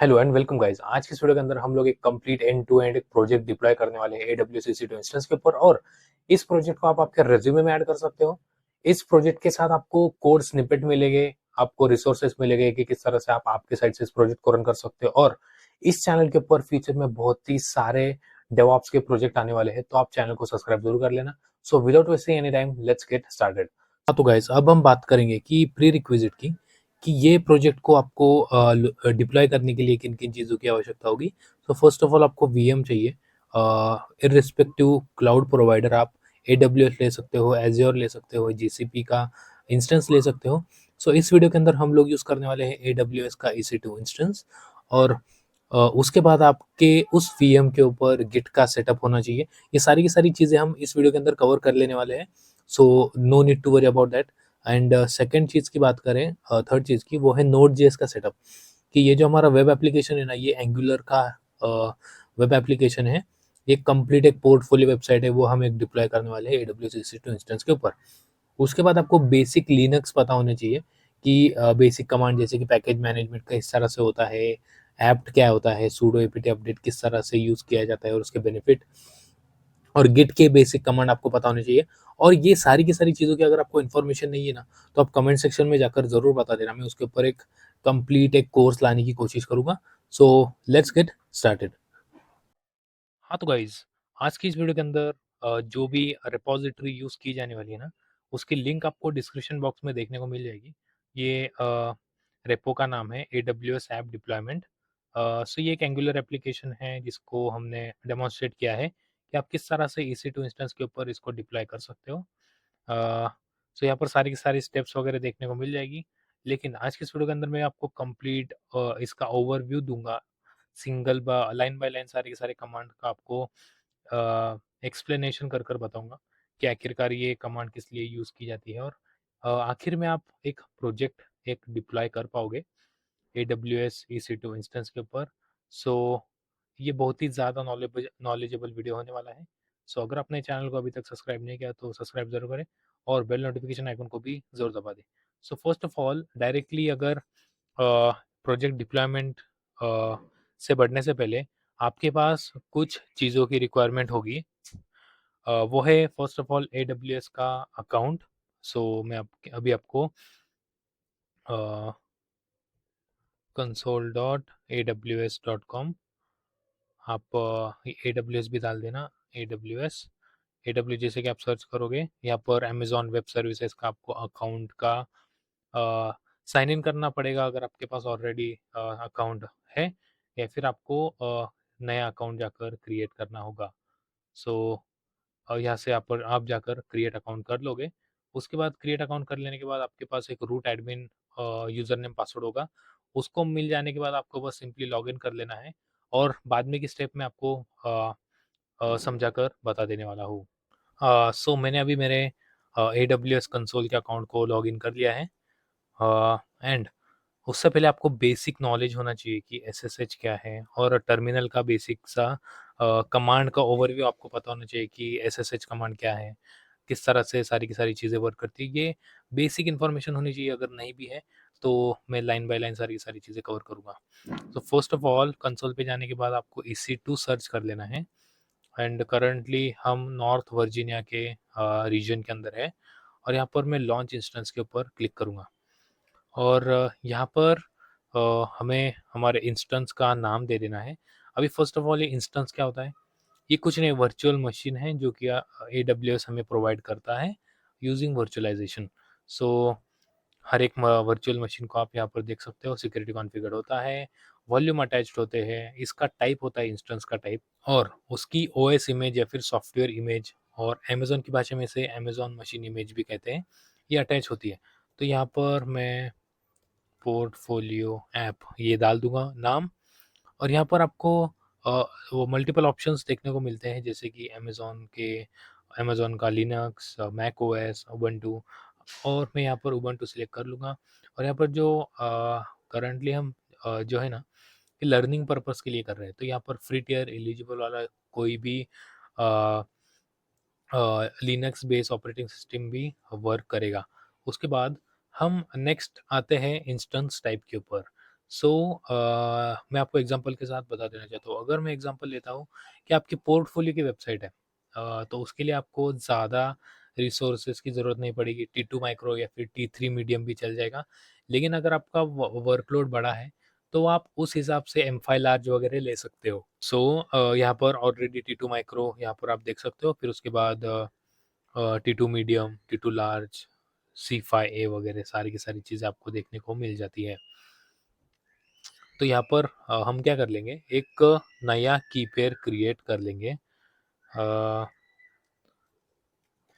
Hello and welcome guys. आज की इस वीडियो के अंदर हम लोग एक कंप्लीट एंड टू एंड एक प्रोजेक्ट डिप्लॉय करने वाले हैं AWS EC2 इंस्टेंस के ऊपर। और इस प्रोजेक्ट को आप आपके रेज्यूमे में ऐड कर सकते हो। इस प्रोजेक्ट के साथ आपको कोड स्निपेट मिलेंगे, आपको रिसोर्सेस मिलेंगे कि किस तरह से आप आपके साइड से इस प्रोजेक्ट को रन कर सकते हो। और इस चैनल के ऊपर फ्यूचर में बहुत ही सारे डेवऑप्स के प्रोजेक्ट आने वाले हैं, तो आप चैनल को सब्सक्राइब जरूर कर लेना। So without wasting any time, let's get started. हाँ तो गाइस, अब हम बात करेंगे कि प्री रिक्विजिट की, कि ये प्रोजेक्ट को आपको डिप्लॉय करने के लिए किन किन चीज़ों की आवश्यकता होगी। तो फर्स्ट ऑफ ऑल आपको वीएम चाहिए। इररिस्पेक्टिव क्लाउड प्रोवाइडर, आप AWS ले सकते हो, एज्योर ले सकते हो, GCP का इंस्टेंस ले सकते हो। सो इस वीडियो के अंदर हम लोग यूज़ करने वाले हैं AWS का EC2 इंस्टेंस। और उसके बाद आपके उस वीएम के ऊपर गिट का सेटअप होना चाहिए। ये सारी की सारी चीज़ें हम इस वीडियो के अंदर कवर कर लेने वाले हैं। So no need to worry about that. And second चीज़ की बात करें, थर्ड चीज़ की, वो है नोड जेएस का सेटअप। कि ये जो हमारा वेब एप्लीकेशन है ना, ये एंगुलर का वेब एप्लीकेशन है। ये कंप्लीट एक पोर्टफोलियो वेबसाइट है, वो हम एक डिप्लॉय करने वाले हैं AWS EC2 इंस्टेंस के ऊपर। उसके बाद आपको बेसिक लिनक्स पता होने चाहिए कि बेसिक कमांड जैसे कि पैकेज मैनेजमेंट का इस तरह से होता है, एप्ट क्या होता है, सूडो एपीटी अपडेट किस तरह से यूज़ किया जाता है और उसके बेनिफिट, और गिट के बेसिक कमांड आपको पता होने चाहिए। और ये सारी की सारी चीज़ों की अगर आपको इन्फॉर्मेशन नहीं है ना, तो आप कमेंट सेक्शन में जाकर ज़रूर बता देना। मैं उसके ऊपर एक कंप्लीट एक कोर्स लाने की कोशिश करूँगा। So let's get started. हाँ तो गाइज, आज की इस वीडियो के अंदर जो भी रिपॉजिटरी यूज़ की जाने वाली है ना, उसकी लिंक आपको डिस्क्रिप्शन बॉक्स में देखने को मिल जाएगी। ये रेपो का नाम है AWS ऐप डिप्लॉयमेंट। सो ये एक एंगुलर एप्लीकेशन है जिसको हमने डेमोन्स्ट्रेट किया है कि आप किस तरह से EC2 इंस्टेंस के ऊपर इसको डिप्लॉय कर सकते हो। सो यहाँ पर सारी की सारी स्टेप्स वगैरह देखने को मिल जाएगी। लेकिन आज की इस वीडियो के अंदर मैं आपको कंप्लीट इसका ओवरव्यू दूंगा, सिंगल लाइन बाय लाइन सारे के सारे कमांड का आपको एक्सप्लेनेशन कर कर बताऊंगा कि आखिरकार ये कमांड किस लिए यूज़ की जाती है। और आखिर में आप एक प्रोजेक्ट एक डिप्लॉय कर पाओगे AWS EC2 इंस्टेंस के ऊपर। सो ये बहुत ही ज़्यादा नॉलेजेबल वीडियो होने वाला है। सो अगर आपने चैनल को अभी तक सब्सक्राइब नहीं किया तो सब्सक्राइब जरूर करें और बेल नोटिफिकेशन आइकन को भी ज़रूर दबा दें। सो फर्स्ट ऑफ ऑल डायरेक्टली अगर प्रोजेक्ट डिप्लॉयमेंट से बढ़ने से पहले आपके पास कुछ चीज़ों की रिक्वायरमेंट होगी। वो है फर्स्ट ऑफ ऑल AWS का अकाउंट। सो मैं अभी आपको console.aws.com, आप AWS भी डाल देना। AWS जैसे कि आप सर्च करोगे, यहाँ पर अमेजॉन वेब सर्विसेज का आपको अकाउंट का साइन इन करना पड़ेगा अगर आपके पास ऑलरेडी अकाउंट है, या फिर आपको नया अकाउंट जाकर क्रिएट करना होगा। सो यहाँ से आप जाकर क्रिएट अकाउंट कर लोगे। उसके बाद क्रिएट अकाउंट कर लेने के बाद आपके पास एक root admin user name password होगा। उसको मिल जाने के बाद आपको बस सिंपली लॉगिन कर लेना है, और बाद में की स्टेप में आपको समझाकर बता देने वाला हूँ। सो मैंने अभी मेरे AWS कंसोल के अकाउंट को लॉगिन कर लिया है। एंड उससे पहले आपको बेसिक नॉलेज होना चाहिए कि SSH क्या है, और टर्मिनल का बेसिक सा कमांड का ओवरव्यू आपको पता होना चाहिए कि SSH कमांड क्या है, किस तरह से सारी की सारी चीज़ें वर्क करती है। ये बेसिक इन्फॉर्मेशन होनी चाहिए। अगर नहीं भी है तो मैं लाइन बाय लाइन सारी की सारी चीज़ें कवर करूँगा। तो फर्स्ट ऑफ ऑल कंसोल पे जाने के बाद आपको EC2 सर्च कर लेना है। एंड करंटली हम नॉर्थ वर्जीनिया के रीजन के अंदर है, और यहाँ पर मैं लॉन्च इंस्टेंस के ऊपर क्लिक करूँगा। और यहाँ पर हमें हमारे इंस्टेंस का नाम दे देना है। अभी फर्स्ट ऑफ ऑल ये इंस्टेंस क्या होता है? ये कुछ नहीं, वर्चुअल मशीन है जो कि AWS हमें प्रोवाइड करता है यूजिंग वर्चुअलाइजेशन। सो हर एक वर्चुअल मशीन को आप यहाँ पर देख सकते हो, सिक्योरिटी कॉन्फ़िगर होता है, वॉल्यूम अटैच्ड होते हैं, इसका टाइप होता है इंस्टेंस का टाइप, और उसकी OS इमेज या फिर सॉफ्टवेयर इमेज, और अमेज़न की भाषा में इसे अमेज़न मशीन इमेज भी कहते हैं, ये अटैच होती है। तो यहाँ पर मैं पोर्टफोलियो ऐप ये डाल दूँगा नाम, और यहाँ पर आपको अ, वो मल्टीपल ऑप्शंस देखने को मिलते हैं, जैसे कि अमेज़न का लिनक्स, मैक ओएस, उबंटू, और मैं यहाँ पर उबंटू सिलेक्ट कर लूँगा। और यहाँ पर जो करंटली हम जो है ना, ये लर्निंग पर्पस के लिए कर रहे हैं, तो यहाँ पर फ्री टियर एलिजिबल वाला कोई भी अ, लिनक्स बेस ऑपरेटिंग सिस्टम भी वर्क करेगा। उसके बाद हम नेक्स्ट आते हैं इंस्टेंस टाइप के ऊपर। मैं आपको एग्जांपल के साथ बता देना चाहता हूँ। अगर मैं एग्जांपल लेता हूँ कि आपकी पोर्टफोलियो की वेबसाइट है, तो उसके लिए आपको ज़्यादा रिसोर्सेज़ की ज़रूरत नहीं पड़ेगी, T2 माइक्रो या फिर T3 मीडियम भी चल जाएगा। लेकिन अगर आपका व वर्कलोड बड़ा है, तो आप उस हिसाब से M5 लार्ज वगैरह ले सकते हो। यहाँ पर ऑलरेडी T2 माइक्रो यहाँ पर आप देख सकते हो, फिर उसके बाद T2 medium, T2 large, C5A वगैरह सारी की सारी चीज़ें आपको देखने को मिल जाती है। तो यहाँ पर हम क्या कर लेंगे, एक नया की पेयर क्रिएट कर लेंगे,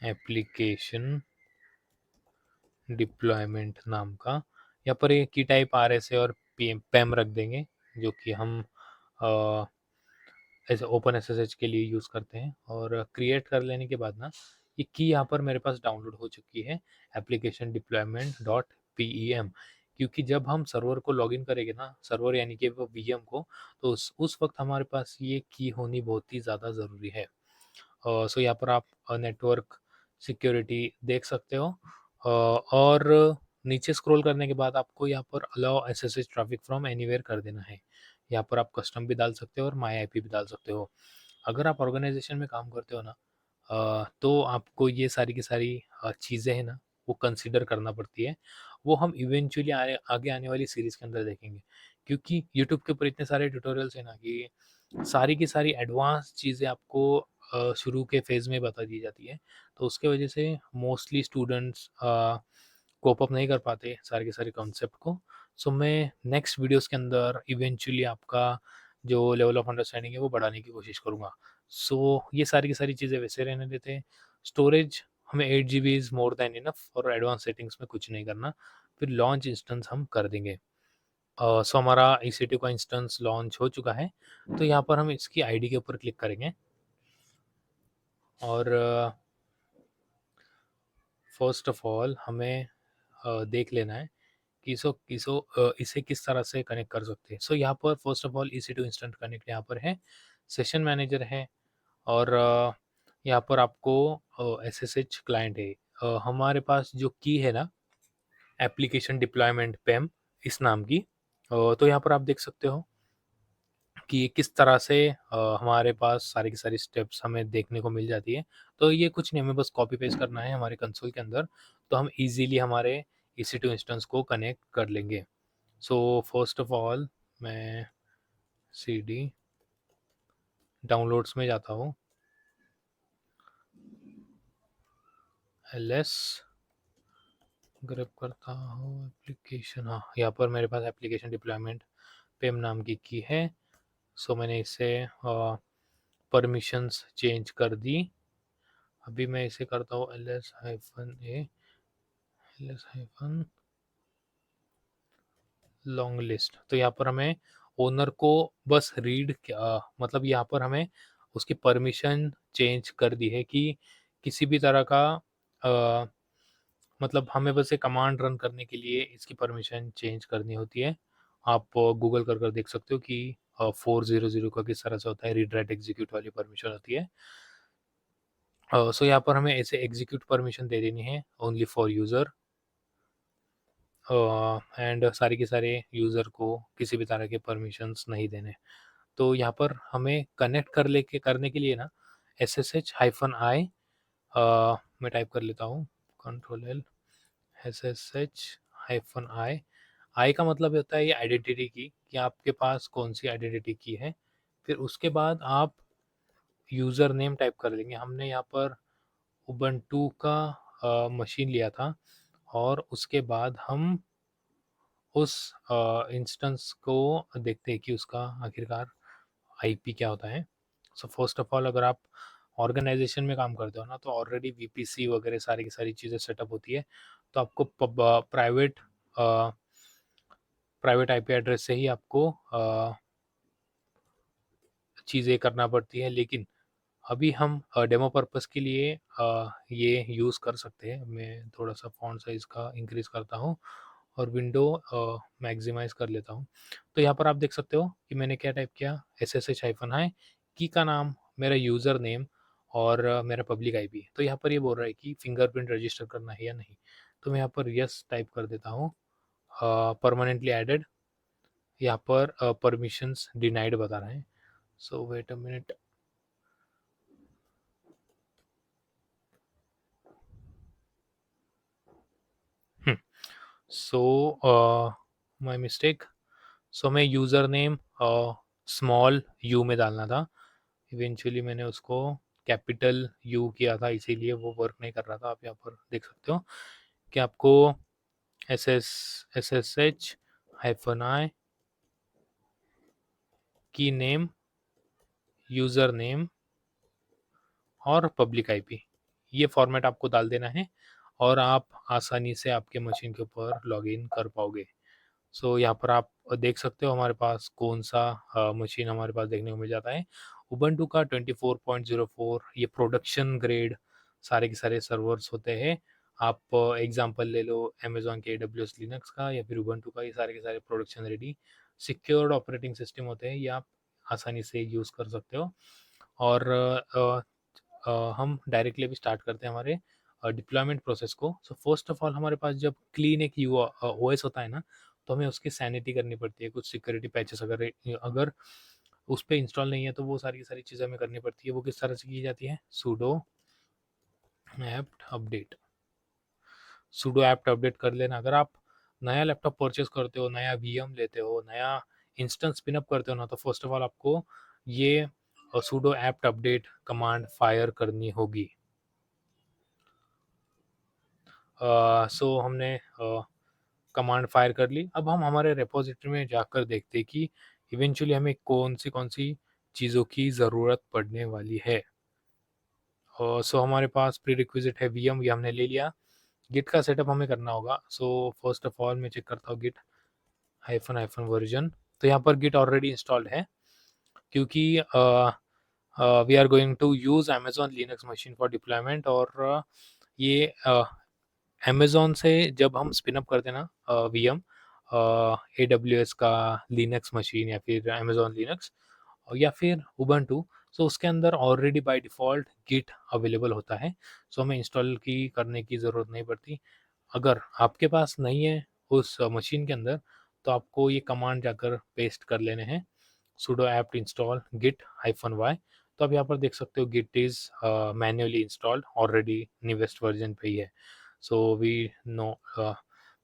एप्लीकेशन डिप्लॉयमेंट नाम का। यहाँ पर ये की टाइप RSA और PEM रख देंगे, जो कि हम ऐसे ओपन SSH के लिए यूज़ करते हैं। और क्रिएट कर लेने के बाद ना, ये की यहाँ पर मेरे पास डाउनलोड हो चुकी है, एप्लीकेशन डिप्लॉयमेंट डॉट PEM। क्योंकि जब हम सर्वर को लॉगिन करेंगे ना, सर्वर यानी कि वो VM को, तो उस वक्त हमारे पास ये की होनी बहुत ही ज़्यादा ज़रूरी है। यहाँ पर आप नेटवर्क सिक्योरिटी देख सकते हो, और नीचे स्क्रॉल करने के बाद आपको यहाँ पर allow SSH traffic from anywhere कर देना है। यहाँ पर आप कस्टम भी डाल सकते हो और माई IP भी डाल सकते हो। अगर आप ऑर्गेनाइजेशन में काम करते हो ना, तो आपको ये सारी की सारी चीज़ें हैं ना, वो कंसिडर करना पड़ती है। वो हम इवेंचुअली आगे आने वाली सीरीज़ के अंदर देखेंगे, क्योंकि यूट्यूब के ऊपर इतने सारे ट्यूटोरियल्स हैं ना, कि सारी की सारी एडवांस चीज़ें आपको शुरू के फेज़ में बता दी जाती है। तो उसके वजह से मोस्टली स्टूडेंट्स कोप अप नहीं कर पाते सारे के सारे कॉन्सेप्ट को। मैं नेक्स्ट वीडियोस के अंदर इवेंचुअली आपका जो लेवल ऑफ अंडरस्टैंडिंग है वो बढ़ाने की कोशिश करूँगा। ये सारी की सारी चीज़ें वैसे रहने देते हैं। स्टोरेज हमें 8 GB is more than enough, और एडवांस सेटिंग्स में कुछ नहीं करना। फिर लॉन्च इंस्टेंस हम कर देंगे। हमारा EC2 का इंस्टेंस लॉन्च हो चुका है। तो यहाँ पर हम इसकी आईडी के ऊपर क्लिक करेंगे, और फर्स्ट ऑफ ऑल हमें देख लेना है कि इसे किस तरह से कनेक्ट कर सकते हैं। यहाँ पर first of all EC2 instant connect यहाँ पर है, सेशन मैनेजर है, और यहाँ पर आपको SSH क्लाइंट है। हमारे पास जो की है ना, एप्लीकेशन डिप्लॉयमेंट PEM इस नाम की, तो यहाँ पर आप देख सकते हो कि ये किस तरह से हमारे पास सारी की सारी स्टेप्स हमें देखने को मिल जाती है। तो ये कुछ नहीं, हमें बस कॉपी पेस्ट करना है हमारे कंसोल के अंदर, तो हम इजीली हमारे EC2 इंस्टेंस को कनेक्ट कर लेंगे। फर्स्ट ऑफ ऑल मैं CD डाउनलोड्स में जाता हूँ, LS ग्रैब करता हूँ एप्लीकेशन, हाँ यहाँ पर मेरे पास एप्लीकेशन डिप्लॉयमेंट PEM नाम की है। मैंने इसे परमिशंस चेंज कर दी। अभी मैं इसे करता हूँ ls-a लॉन्ग लिस्ट। तो यहाँ पर हमें ओनर को बस रीड, मतलब यहाँ पर हमें उसकी परमिशन चेंज कर दी है कि किसी भी तरह का मतलब हमें बस ये कमांड रन करने के लिए इसकी परमिशन चेंज करनी होती है। आप गूगल कर देख सकते हो कि 400 का किस तरह से होता है, रीड राइट एग्जीक्यूट वाली परमिशन होती है। यहाँ पर हमें ऐसे एग्जीक्यूट परमिशन दे देनी है ओनली फॉर यूज़र, एंड सारी के सारे यूज़र को किसी भी तरह के परमिशंस नहीं देने। तो यहाँ पर हमें कनेक्ट करने के लिए ना, SSH-I, मैं टाइप कर लेता हूँ, Ctrl+L, SSH-I। आई का मतलब होता है ये आइडेंटिटी की, कि आपके पास कौन सी आइडेंटिटी की है। फिर उसके बाद आप यूज़र नेम टाइप कर देंगे। हमने यहाँ पर उबंटू का मशीन लिया था, और उसके बाद हम उस इंस्टेंस को देखते हैं कि उसका आखिरकार IP क्या होता है। फर्स्ट ऑफ ऑल अगर आप ऑर्गेनाइजेशन में काम करते हो ना, तो ऑलरेडी VPC वगैरह सारी की सारी चीज़ें सेटअप होती है। तो आपको प्राइवेट IP एड्रेस से ही आपको चीज़ें करना पड़ती है। लेकिन अभी हम डेमो पर्पस के लिए ये यूज़ कर सकते हैं। मैं थोड़ा सा फ़ॉन्ट साइज़ का इंक्रीज़ करता हूँ, और विंडो मैक्सिमाइज़ कर लेता हूँ। तो यहाँ पर आप देख सकते हो कि मैंने क्या टाइप किया, SSH-I, की का नाम, मेरा यूज़र नेम, और मेरा पब्लिक IP। तो यहाँ पर ये बोल रहा है कि फिंगरप्रिंट रजिस्टर करना है या नहीं। तो मैं यहाँ पर यस टाइप कर देता हूँ, परमानेंटली एडेड, यहाँ पर परमिशंस डिनाइड बता रहे हैं, so wait a minute. So my mistake. So मैं यूज़र नेम स्मॉल यू में डालना था, इवेंचुअली मैंने उसको कैपिटल यू किया था, इसीलिए वो वर्क नहीं कर रहा था। आप यहाँ पर देख सकते हो कि आपको SSH -i की नेम, यूज़र नेम और पब्लिक आईपी, ये फॉर्मेट आपको डाल देना है और आप आसानी से आपके मशीन के ऊपर लॉगिन कर पाओगे। सो यहाँ पर आप देख सकते हो हमारे पास कौन सा मशीन हमारे पास देखने को मिल जाता है। उबंटू का 24.04, ये प्रोडक्शन ग्रेड सारे के सारे सर्वर्स होते हैं। आप एग्जांपल ले लो अमेजोन के AWS लिनक्स का या फिर उबंटू का, ये सारे के सारे production ready secured operating system होते हैं, ये आप आसानी से यूज़ कर सकते हो। और हम डायरेक्टली अभी स्टार्ट करते हैं हमारे डिप्लॉयमेंट प्रोसेस को। सो फर्स्ट ऑफ ऑल हमारे पास जब क्लीन एक OS होता है ना, तो हमें उसकी सैनिटी करनी पड़ती है, कुछ सिक्योरिटी पैचेस अगर अगर उस पे इंस्टॉल नहीं है तो वो सारी की सारी चीज़ें हमें करनी पड़ती है। वो किस तरह से की जाती है? Pseudo apt update, pseudo apt update कर लेना। अगर आप नया लैपटॉप परचेस करते हो, नया VM लेते हो, नया इंस्टेंस स्पिन अप करते हो ना, तो फर्स्ट ऑफ ऑल आपको ये pseudo apt update command fire करनी होगी। सो हमने कमांड फायर कर ली। अब हम हमारे रेपोजिटरी में जाकर देखते हैं कि इवेंचुअली हमें कौन सी चीज़ों की ज़रूरत पड़ने वाली है। सो हमारे पास प्री रिक्विजिट है VM, ये हमने ले लिया। गिट का सेटअप हमें करना होगा। सो फर्स्ट ऑफ ऑल मैं चेक करता हूँ गिट हाइफन वर्जन। तो यहाँ पर गिट ऑलरेडी इंस्टॉल्ड है, क्योंकि we are going to use Amazon Linux machine for deployment. और ये अमेज़न से जब हम स्पिन अप करते हैं ना VM, AWS का लिनक्स मशीन या फिर अमेज़न लिनक्स या फिर उबंटू, सो उसके अंदर already by default git available होता है। सो हमें इंस्टॉल की करने की ज़रूरत नहीं पड़ती। अगर आपके पास नहीं है उस मशीन के अंदर, तो आपको ये कमांड जाकर पेस्ट कर लेने हैं, sudo apt install git -y। तो आप यहाँ पर देख सकते हो git is manually installed, already newest version पे ही है। सो वी नो,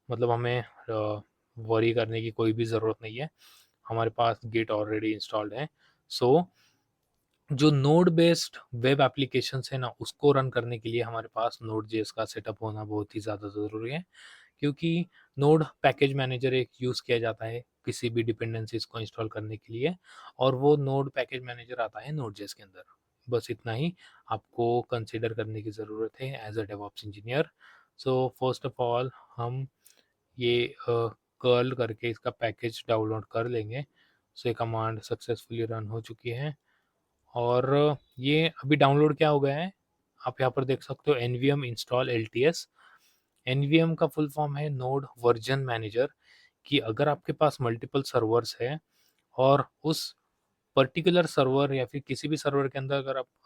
मतलब हमें वरी करने की कोई भी ज़रूरत नहीं है, हमारे पास गिट ऑलरेडी इंस्टॉल्ड है। सो जो नोड बेस्ड वेब एप्लीकेशंस है ना, उसको रन करने के लिए हमारे पास Node.js का सेटअप होना बहुत ही ज़्यादा ज़रूरी है, क्योंकि नोड पैकेज मैनेजर एक यूज़ किया जाता है किसी भी डिपेंडेंसीज को इंस्टॉल करने के लिए, और वो नोड पैकेज मैनेजर आता है Node.js के अंदर। बस इतना ही आपको कंसिडर करने की ज़रूरत है as a DevOps engineer. So first of all हम ये कर्ल करके इसका पैकेज डाउनलोड कर लेंगे। सो ये कमांड सक्सेसफुली रन हो चुकी है और ये अभी डाउनलोड क्या हो गया है, आप यहाँ पर देख सकते हो nvm install LTS। NVM का फुल फॉर्म है नोड वर्जन मैनेजर, कि अगर आपके पास मल्टीपल सर्वर्स है और उस पर्टिकुलर सर्वर या फिर किसी भी सर्वर के अंदर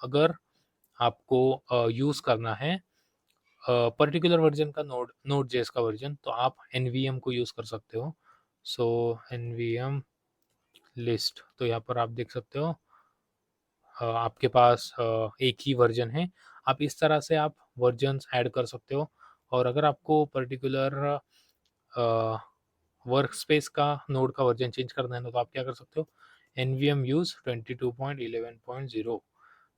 अगर आपको यूज़ करना है पर्टिकुलर वर्जन का नोड जेएस का वर्जन, तो आप NVM को यूज़ कर सकते हो। सो NVM लिस्ट, तो यहाँ पर आप देख सकते हो आपके पास एक ही वर्जन है। आप इस तरह से आप वर्जन्स ऐड कर सकते हो। और अगर आपको पर्टिकुलर वर्क स्पेस का नोड का वर्जन चेंज करना है, तो आप क्या कर सकते हो, NVM यूज़ 22.11.0,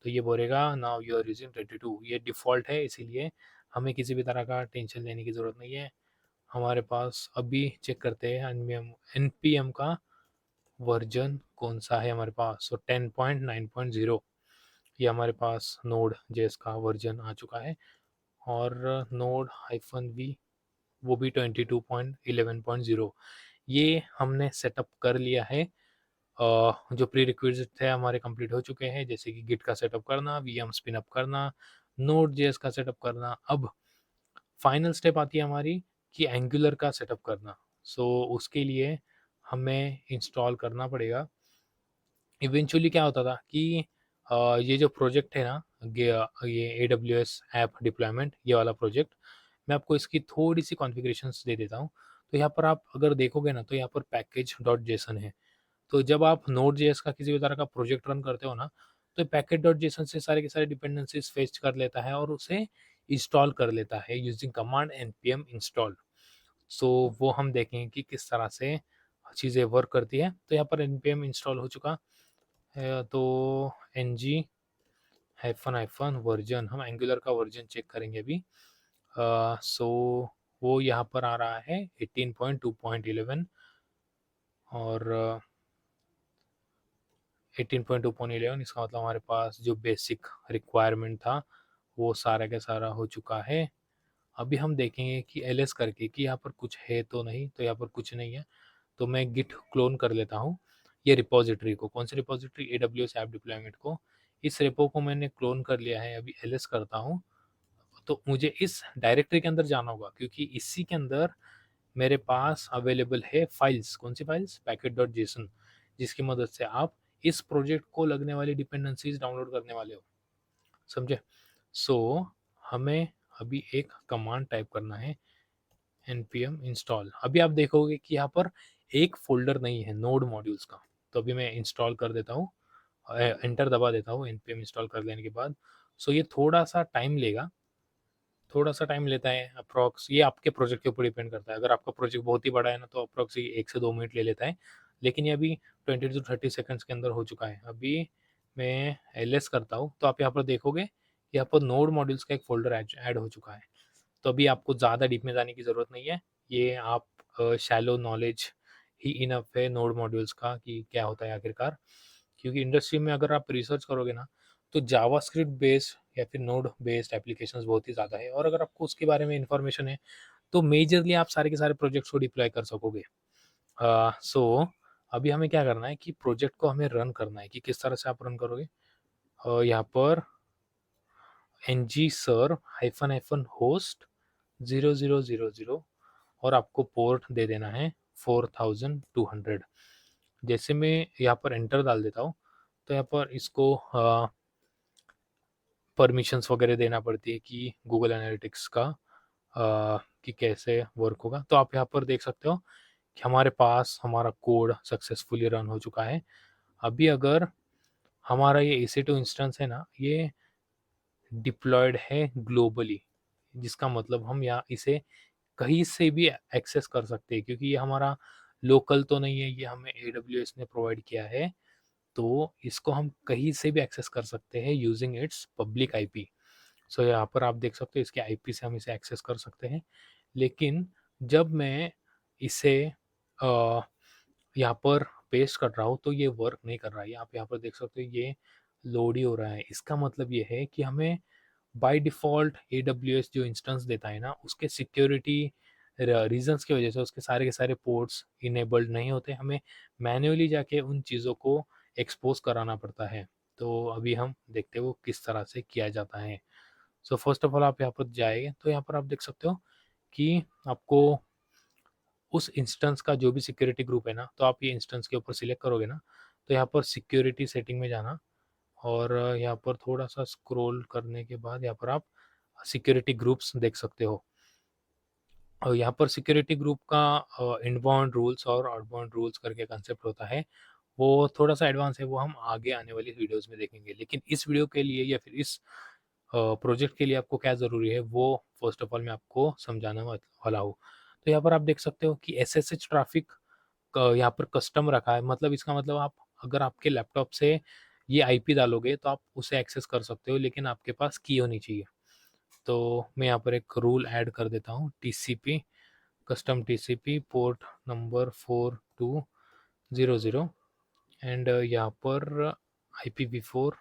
तो ये बोलेगा नाउ यू आर यूजिंग 22। ये डिफ़ॉल्ट है, इसीलिए हमें किसी भी तरह का टेंशन लेने की ज़रूरत नहीं है। हमारे पास अभी चेक करते हैं NPM का वर्जन कौन सा है हमारे पास। सो 10.9.0 ये हमारे पास नोड जेएस का वर्जन आ चुका है। और नोड -v वो भी 22.11.0 ये हमने सेटअप कर लिया है। जो प्री रिक्विजिट थे हमारे कंप्लीट हो चुके हैं, जैसे कि गिट का सेटअप करना, VM स्पिन अप करना, नोड जेएस का सेटअप करना। अब फाइनल स्टेप आती है हमारी कि एंगुलर का सेटअप करना। सो उसके लिए हमें इंस्टॉल करना पड़ेगा। इवेंचुअली क्या होता था कि ये जो प्रोजेक्ट है ना, ये AWS ऐप डिप्लॉयमेंट, ये वाला प्रोजेक्ट, मैं आपको इसकी थोड़ी सी कॉन्फ़िगरेशंस दे देता हूँ। तो यहाँ पर आप अगर देखोगे ना तो यहाँ पर पैकेज डॉट जेसन है। तो जब आप नोड जेएस का किसी भी तरह का प्रोजेक्ट रन करते हो ना, तो पैकेज डॉट जेसन से सारे के सारे डिपेंडेंसीज फेच कर लेता है और उसे इंस्टॉल कर लेता है यूजिंग कमांड npm install। सो वो हम देखेंगे कि किस तरह से चीज़ें वर्क करती है। तो यहाँ पर npm इंस्टॉल हो चुका है, तो ng हाइफन हाइफन वर्जन, हम एंगुलर का वर्जन चेक करेंगे अभी। सो वो यहाँ पर आ रहा है 18.2.11 और 18.2.11, इसका मतलब हमारे पास जो बेसिक रिक्वायरमेंट था वो सारा का सारा हो चुका है। अभी हम देखेंगे कि ls करके कि यहाँ पर कुछ है तो नहीं, तो यहाँ पर कुछ नहीं है। तो मैं गिट क्लोन कर लेता हूँ ये रिपोजिटरी को। कौन सी रिपोजिटरी? AWS ऐप डिप्लॉयमेंट को। इस रेपो को मैंने क्लोन कर लिया है। अभी ls करता हूँ तो मुझे इस डायरेक्टरी के अंदर जाना होगा क्योंकि इसी के अंदर मेरे पास अवेलेबल है फाइल्स। कौन सी फाइल्स? पैकेट डॉट जेसन, जिसकी मदद से आप इस प्रोजेक्ट को लगने वाली डिपेंडेंसीज डाउनलोड करने वाले हो। समझे? सो हमें अभी एक कमांड टाइप करना है npm install। अभी आप देखोगे कि यहाँ पर एक फोल्डर नहीं है नोड मॉड्यूल्स का। तो अभी मैं इंस्टॉल कर देता हूँ, एंटर दबा देता हूँ npm इंस्टॉल कर लेने के बाद। सो ये थोड़ा सा टाइम लेगा, थोड़ा सा टाइम लेता है अप्रॉक्स। ये आपके प्रोजेक्ट के ऊपर डिपेंड करता है। अगर आपका प्रोजेक्ट बहुत ही बड़ा है ना तो अप्रॉक्स 1 से 2 मिनट ले लेता है, लेकिन ये अभी 20 to 30 सेकंड्स के अंदर हो चुका है। अभी मैं ls करता हूँ तो आप यहाँ पर देखोगे कि यहाँ पर नोड मॉड्यूल्स का एक फोल्डर ऐड हो चुका है। तो अभी आपको ज़्यादा डीप में जाने की ज़रूरत नहीं है। ये आप शैलो नॉलेज ही इनफ है नोड मॉड्यूल्स का कि क्या होता है आखिरकार। क्योंकि इंडस्ट्री में अगर आप रिसर्च करोगे ना तो जावास्क्रिप्ट बेस्ड या फिर नोड बेस्ड एप्लीकेशंस बहुत ही ज़्यादा है, और अगर आपको उसके बारे में इन्फॉर्मेशन है तो मेजरली आप सारे के सारे प्रोजेक्ट्स को डिप्लॉय कर सकोगे। सो अभी हमें क्या करना है कि प्रोजेक्ट को हमें रन करना है कि किस तरह से आप रन करोगे। यहाँ पर ng सर्व हाइफन हाइफन होस्ट 0000 और आपको पोर्ट दे देना है 4200। जैसे मैं यहाँ पर एंटर डाल देता हूँ तो यहाँ पर इसको परमिशंस वगैरह देना पड़ती है कि गूगल एनालिटिक्स का कि कैसे वर्क होगा। तो आप यहाँ पर देख सकते हो कि हमारे पास हमारा कोड सक्सेसफुली रन हो चुका है। अभी अगर हमारा ये EC2 इंस्टेंस है ना, ये डिप्लॉयड है ग्लोबली, जिसका मतलब हम यहाँ इसे कहीं से भी एक्सेस कर सकते हैं क्योंकि ये हमारा लोकल तो नहीं है, ये हमें AWS ने प्रोवाइड किया है। तो इसको हम कहीं से भी एक्सेस कर सकते हैं यूजिंग इट्स पब्लिक आईपी। सो यहाँ पर आप देख सकते हो इसके आईपी से हम इसे एक्सेस कर सकते हैं। लेकिन जब मैं इसे यहाँ पर पेस्ट कर रहा हूँ तो ये वर्क नहीं कर रहा है। आप यहाँ पर देख सकते हो ये लोड ही हो रहा है। इसका मतलब ये है कि हमें बाय डिफ़ॉल्ट AWS जो इंस्टेंस देता है ना, उसके सिक्योरिटी रीजंस की वजह से उसके सारे के सारे पोर्ट्स इनेबल्ड नहीं होते। हमें मैन्युअली जाके उन चीज़ों को एक्सपोज कराना पड़ता है। तो अभी हम देखते हैं वो किस तरह से किया जाता है। सो फर्स्ट ऑफ ऑल आप यहाँ पर जाएंगे तो यहाँ पर आप देख सकते हो कि आपको उस इंस्टेंस का जो भी सिक्योरिटी ग्रुप है ना, तो आप ये इंस्टेंस के ऊपर सिलेक्ट करोगे ना तो यहाँ पर सिक्योरिटी सेटिंग में जाना और यहाँ पर थोड़ा सा स्क्रॉल करने के बाद यहाँ पर आप सिक्योरिटी ग्रुप्स देख सकते हो। और यहाँ पर सिक्योरिटी ग्रुप का इनबाउंड रूल्स और आउटबाउंड रूल्स करके कंसेप्ट होता है। वो थोड़ा सा एडवांस है, वो हम आगे आने वाली वीडियोस में देखेंगे। लेकिन इस वीडियो के लिए या फिर इस प्रोजेक्ट के लिए आपको क्या ज़रूरी है वो फर्स्ट ऑफ ऑल मैं आपको समझाने वाला हूँ। तो यहाँ पर आप देख सकते हो कि SSH ट्रैफिक यहाँ पर कस्टम रखा है। मतलब इसका मतलब आप अगर आपके लैपटॉप से ये आईपी डालोगे तो आप उसे एक्सेस कर सकते हो, लेकिन आपके पास की होनी चाहिए। तो मैं यहाँ पर एक रूल ऐड कर देता हूँ, TCP custom TCP port number 4200 and यहाँ पर IPv4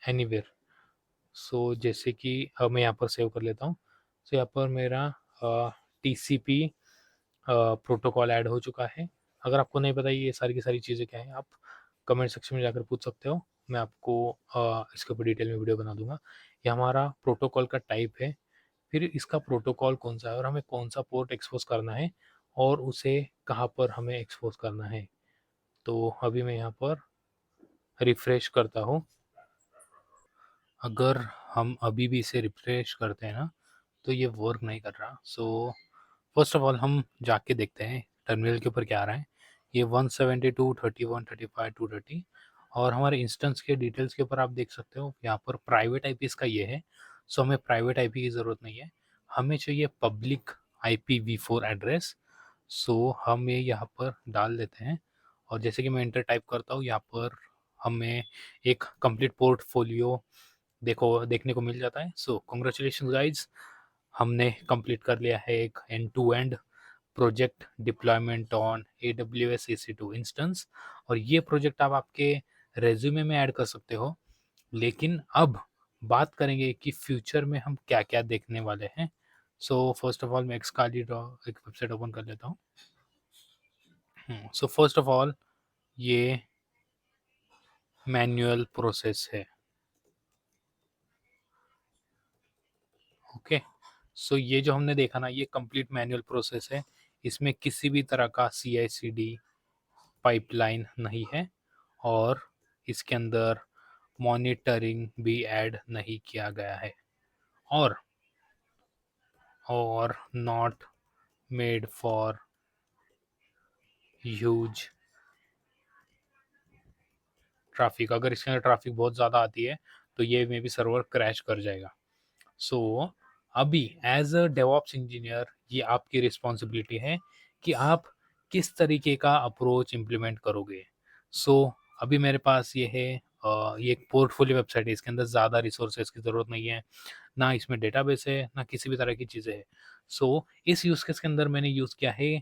एनीवेयर। सो जैसे कि मैं यहाँ पर सेव कर लेता हूँ। सो यहाँ पर मेरा TCP प्रोटोकॉल ऐड हो चुका है। अगर आपको नहीं पता ये सारी की सारी चीज़ें क्या हैं, आप कमेंट सेक्शन में जाकर पूछ सकते हो। मैं आपको इसके ऊपर डिटेल में वीडियो बना दूंगा। ये हमारा प्रोटोकॉल का टाइप है, फिर इसका प्रोटोकॉल कौन सा है और हमें कौन सा पोर्ट एक्सपोज करना है और उसे कहाँ पर हमें एक्सपोज करना है। तो अभी मैं यहाँ पर रिफ्रेश करता हूँ। अगर हम अभी भी इसे रिफ्रेश करते हैं ना तो ये वर्क नहीं कर रहा। सो फर्स्ट ऑफ ऑल हम जाके देखते हैं टर्मिनल के ऊपर क्या आ रहा है। ये 172 31 35 230 और हमारे इंस्टेंस के डिटेल्स के ऊपर आप देख सकते हो यहाँ पर प्राइवेट आईपी इसका ये है। सो हमें प्राइवेट आईपी की ज़रूरत नहीं है, हमें चाहिए पब्लिक IPv4 एड्रेस। सो हम ये यहाँ पर डाल देते हैं और जैसे कि मैं इंटर टाइप करता हूँ यहाँ पर हमें एक कंप्लीट पोर्टफोलियो देखने को मिल जाता है। सो कॉन्ग्रेचुलेशन गाइज, हमने कंप्लीट कर लिया है एक end to end project deployment on AWS EC2 instance. और ये प्रोजेक्ट आप आपके रेज्यूमे में ऐड कर सकते हो। लेकिन अब बात करेंगे कि फ्यूचर में हम क्या क्या देखने वाले हैं। सो फर्स्ट ऑफ ऑल मैं एक वेबसाइट ओपन कर लेता हूँ। सो फर्स्ट ऑफ ऑल ये मैनुअल प्रोसेस है। ओके, सो ये जो हमने देखा ना, ये कंप्लीट मैनुअल प्रोसेस है। इसमें किसी भी तरह का CI/CD पाइपलाइन नहीं है और इसके अंदर मॉनिटरिंग भी ऐड नहीं किया गया है और not made for huge traffic. अगर इसके अंदर ट्रैफिक बहुत ज़्यादा आती है तो ये मे बी सर्वर क्रैश कर जाएगा। सो अभी एज अ डेवऑप्स इंजीनियर ये आपकी रिस्पॉन्सिबिलिटी है कि आप किस तरीके का अप्रोच इम्प्लीमेंट करोगे। सो अभी मेरे पास ये है, ये एक पोर्टफोलियो वेबसाइट है, इसके अंदर ज़्यादा रिसोर्सेज की ज़रूरत नहीं है, ना इसमें डेटाबेस है, ना किसी भी तरह की चीज़ें हैं। सो इस यूज़ केस के अंदर मैंने यूज़ किया है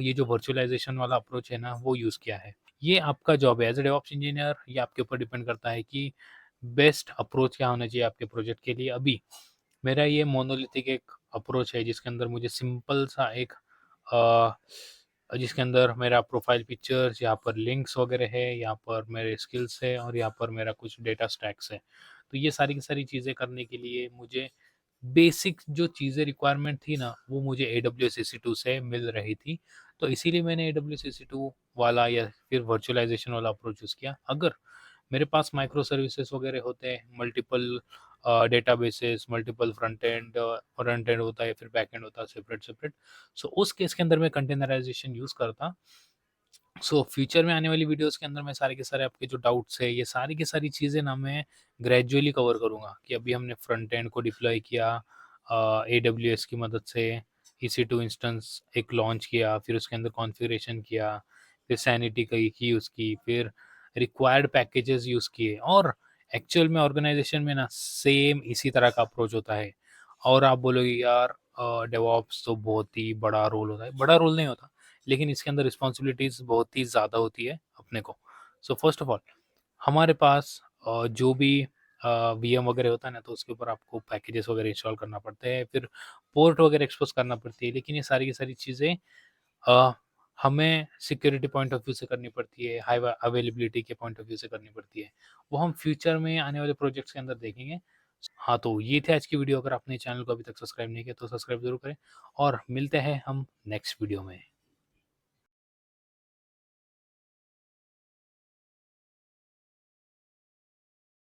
ये जो वर्चुअलाइजेशन वाला अप्रोच है ना, वो यूज़ किया है। ये आपका जॉब है एज अ डेवऑप्स इंजीनियर, ये आपके ऊपर डिपेंड करता है कि बेस्ट अप्रोच क्या होना चाहिए आपके प्रोजेक्ट के लिए। अभी मेरा ये मोनोलिथिक एक अप्रोच है जिसके अंदर मुझे सिंपल सा एक जिसके अंदर मेरा प्रोफाइल पिक्चर्स, यहाँ पर लिंक्स वगैरह है, यहाँ पर मेरे स्किल्स है और यहाँ पर मेरा कुछ डेटा स्टैक्स है। तो ये सारी की सारी चीज़ें करने के लिए मुझे बेसिक जो चीज़ें रिक्वायरमेंट थी ना, वो मुझे AWS EC2 से मिल रही थी। तो इसीलिए मैंने AWS EC2 वाला या फिर वर्चुअलाइजेशन वाला अप्रोच यूज़ किया। अगर मेरे पास माइक्रो सर्विसेज वगैरह होते हैं, multiple databases, multiple front end होता है या फिर बैक एंड होता है सेपरेट सेपरेट। सो उस केस के अंदर मैं कंटेनराइजेशन यूज़ करता। सो फ्यूचर में आने वाली वीडियोस के अंदर मैं सारे के सारे आपके जो डाउट्स है, ये सारी की सारी चीज़ें ना मैं ग्रेजुअली कवर करूँगा कि अभी हमने फ्रंट एंड को डिप्लॉय किया AWS की मदद से, EC2 इंस्टेंस एक लॉन्च किया, फिर उसके अंदर कॉन्फ़िगरेशन किया, फिर सैनिटी की यूज़ की, फिर रिक्वायर्ड पैकेजेस यूज़ किए और एक्चुअल में ऑर्गेनाइजेशन में ना सेम इसी तरह का अप्रोच होता है। और आप बोलोगे यार डेवऑप्स तो बहुत ही बड़ा रोल होता है, बड़ा रोल नहीं होता, लेकिन इसके अंदर रिस्पॉन्सिबिलिटीज़ बहुत ही ज़्यादा होती है अपने को। सो फर्स्ट ऑफ ऑल हमारे पास जो भी VM वगैरह होता है ना, तो उसके ऊपर आपको पैकेजेस वगैरह इंस्टॉल करना पड़ते हैं, फिर पोर्ट वगैरह एक्सपोज़ करना पड़ती है। लेकिन ये सारी की सारी चीज़ें अ, हमें सिक्योरिटी पॉइंट ऑफ व्यू से करनी पड़ती है, हाई अवेलेबिलिटी के पॉइंट ऑफ व्यू से करनी पड़ती है। वो हम फ्यूचर में आने वाले प्रोजेक्ट्स के अंदर देखेंगे। हाँ, तो ये थी आज की वीडियो। अगर आपने चैनल को अभी तक सब्सक्राइब नहीं किया तो सब्सक्राइब ज़रूर करें और मिलते हैं हम नेक्स्ट वीडियो में।